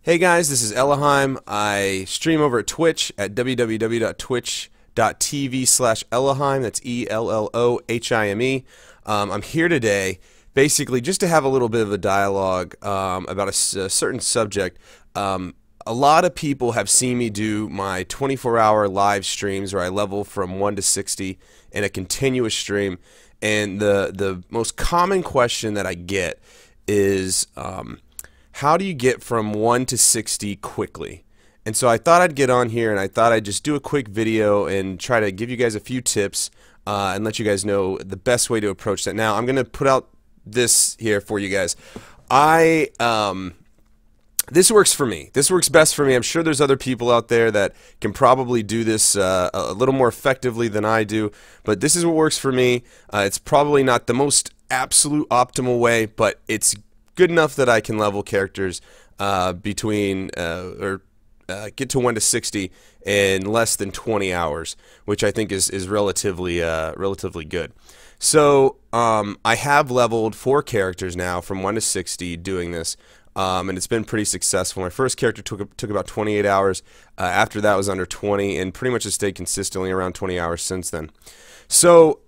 Hey guys, this is Elohim. I stream over at Twitch at www.twitch.tv/Elohim. That's Ellohime. I'm here today basically just to have a little bit of a dialogue about a certain subject. A lot of people have seen me do my 24-hour live streams where I level from 1 to 60 in a continuous stream, and the most common question that I get is how do you get from 1 to 60 quickly? And so I thought I'd get on here and I thought I'd just do a quick video and try to give you guys a few tips and let you guys know the best way to approach that. Now I'm going to put out this here for you guys. This works for me. This works best for me. I'm sure there's other people out there that can probably do this a little more effectively than I do, but this is what works for me. It's probably not the most absolute optimal way, but it's good enough that I can level characters get to 1 to 60 in less than 20 hours, which I think is relatively good. So I have leveled 4 characters now from 1 to 60 doing this, and it's been pretty successful. My first character took about 28 hours. After that was under 20, and pretty much has stayed consistently around 20 hours since then. So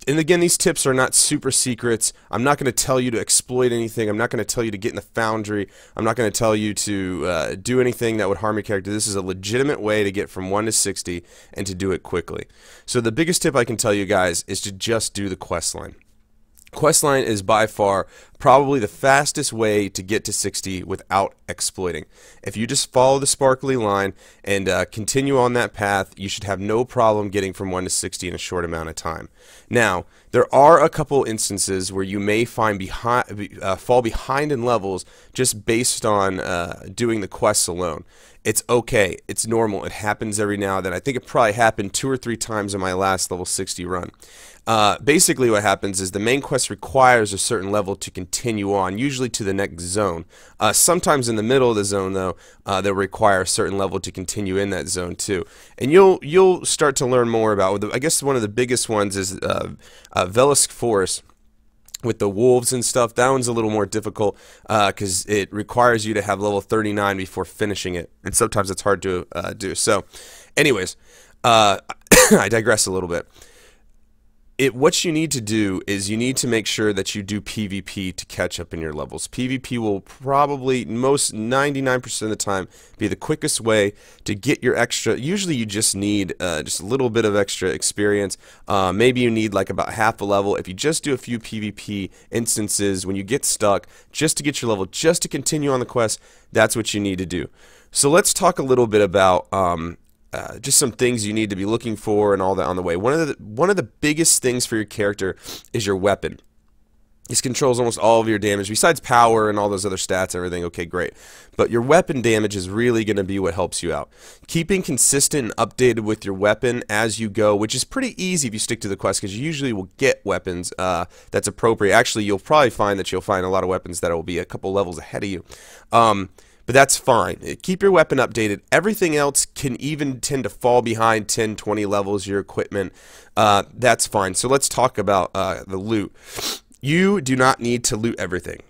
and again, these tips are not super secrets. I'm not going to tell you to exploit anything. I'm not going to tell you to get in the foundry. I'm not going to tell you to do anything that would harm your character. This is a legitimate way to get from 1 to 60 and to do it quickly. So the biggest tip I can tell you guys is to just do the quest line. Questline is by far probably the fastest way to get to 60 without exploiting. If you just follow the sparkly line and continue on that path, you should have no problem getting from 1 to 60 in a short amount of time. Now, there are a couple instances where you may fall behind in levels just based on doing the quests alone. It's okay. It's normal. It happens every now and then. I think it probably happened 2 or 3 times in my last level 60 run. Basically what happens is the main quest requires a certain level to continue on, usually to the next zone. Sometimes in the middle of the zone, though, they'll require a certain level to continue in that zone too. And you'll start to learn more about, I guess one of the biggest ones is Velisk Forest with the wolves and stuff. That one's a little more difficult because it requires you to have level 39 before finishing it, and sometimes it's hard to do. So anyways, I digress a little bit. What you need to do is you need to make sure that you do PvP to catch up in your levels. PvP will probably, most 99% of the time, be the quickest way to get your extra. Usually you just need just a little bit of extra experience. Maybe you need like about half a level. If you just do a few PvP instances when you get stuck, just to get your level, just to continue on the quest, that's what you need to do. So let's talk a little bit about just some things you need to be looking for and all that on the way. One of the biggest things for your character is your weapon. This controls almost all of your damage, besides power and all those other stats, everything. Okay, great. But your weapon damage is really going to be what helps you out. Keeping consistent and updated with your weapon as you go, which is pretty easy if you stick to the quest, because you usually will get weapons that's appropriate. Actually, you'll probably find that you'll find a lot of weapons that will be a couple levels ahead of you. But that's fine. Keep your weapon updated. Everything else can even tend to fall behind 10, 20 levels, your equipment. That's fine. So let's talk about the loot. You do not need to loot everything.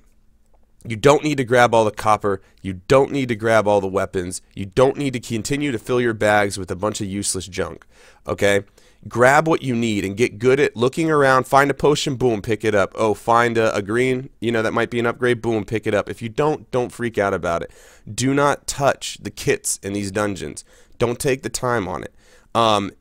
You don't need to grab all the copper. You don't need to grab all the weapons. You don't need to continue to fill your bags with a bunch of useless junk. Okay? Grab what you need and get good at looking around. Find a potion, boom, pick it up. Oh, find a green, that might be an upgrade, boom, pick it up. If you don't freak out about it. Do not touch the kits in these dungeons. Don't take the time on it.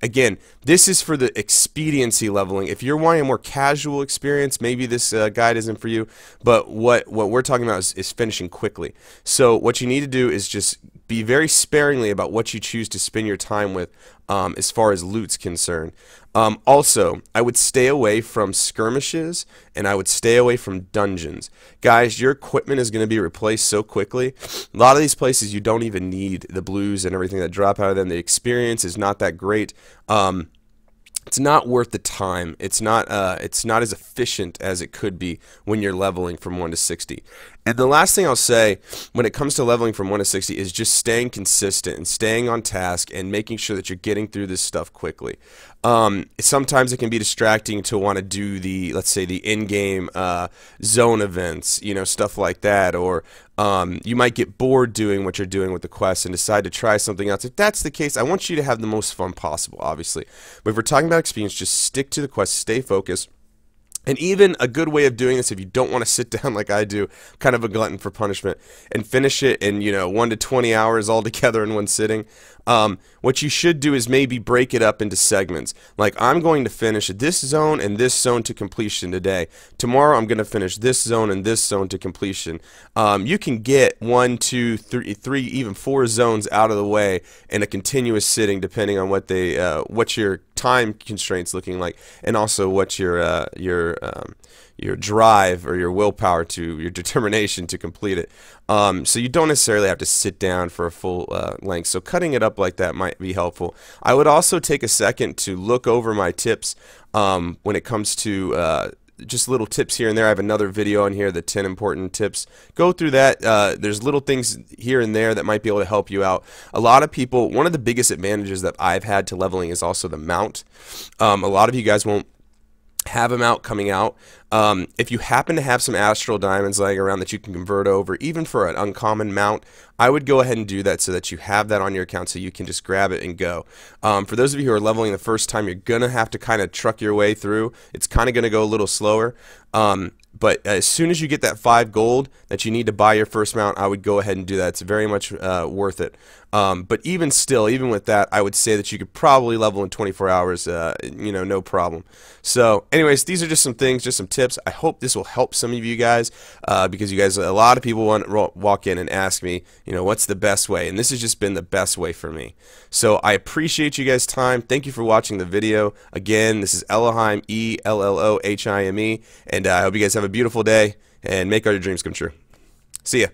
Again, this is for the expediency leveling. If you're wanting a more casual experience, maybe this guide isn't for you, but what we're talking about is finishing quickly. So what you need to do is just be very sparingly about what you choose to spend your time with as far as loot's concerned. Also, I would stay away from skirmishes and I would stay away from dungeons. Guys, your equipment is going to be replaced so quickly. A lot of these places you don't even need the blues and everything that drop out of them. The experience is not that great. It's not worth the time. It's not as efficient as it could be when you're leveling from 1 to 60. And the last thing I'll say when it comes to leveling from 1 to 60 is just staying consistent and staying on task and making sure that you're getting through this stuff quickly. Sometimes it can be distracting to want to do the, let's say, the in-game zone events, you know, stuff like that, or you might get bored doing what you're doing with the quest and decide to try something else. If that's the case, I want you to have the most fun possible, obviously. But if we're talking about experience, just stick to the quest, stay focused. And even a good way of doing this, if you don't want to sit down like I do, kind of a glutton for punishment, and finish it in, you know, 1 to 20 hours all together in one sitting, what you should do is maybe break it up into segments. Like, I'm going to finish this zone and this zone to completion today. Tomorrow I'm going to finish this zone and this zone to completion. You can get 1, 2, 3, even 4 zones out of the way in a continuous sitting, depending on what they, what your time constraints looking like, and also what your drive or your willpower to your determination to complete it. So you don't necessarily have to sit down for a full length. So cutting it up like that might be helpful. I would also take a second to look over my tips when it comes to just little tips here and there. I have another video on here, the 10 important tips. Go through that. There's little things here and there that might be able to help you out. A lot of people, one of the biggest advantages that I've had to leveling is also the mount. A lot of you guys won't have a mount coming out. If you happen to have some astral diamonds laying around that you can convert over, even for an uncommon mount, I would go ahead and do that so that you have that on your account so you can just grab it and go. For those of you who are leveling the first time, you're going to have to kind of truck your way through. It's kind of going to go a little slower. But as soon as you get that 5 gold that you need to buy your first mount, I would go ahead and do that. It's very much worth it. But even still, even with that, I would say that you could probably level in 24 hours, you know, no problem. So anyways, these are just some things, just some tips. I hope this will help some of you guys, because you guys, a lot of people walk in and ask me, you know, what's the best way? And this has just been the best way for me. So I appreciate you guys' time. Thank you for watching the video. Again, this is Elohim, E-L-L-O-H-I-M-E, and I hope you guys have a beautiful day and make all your dreams come true. See ya.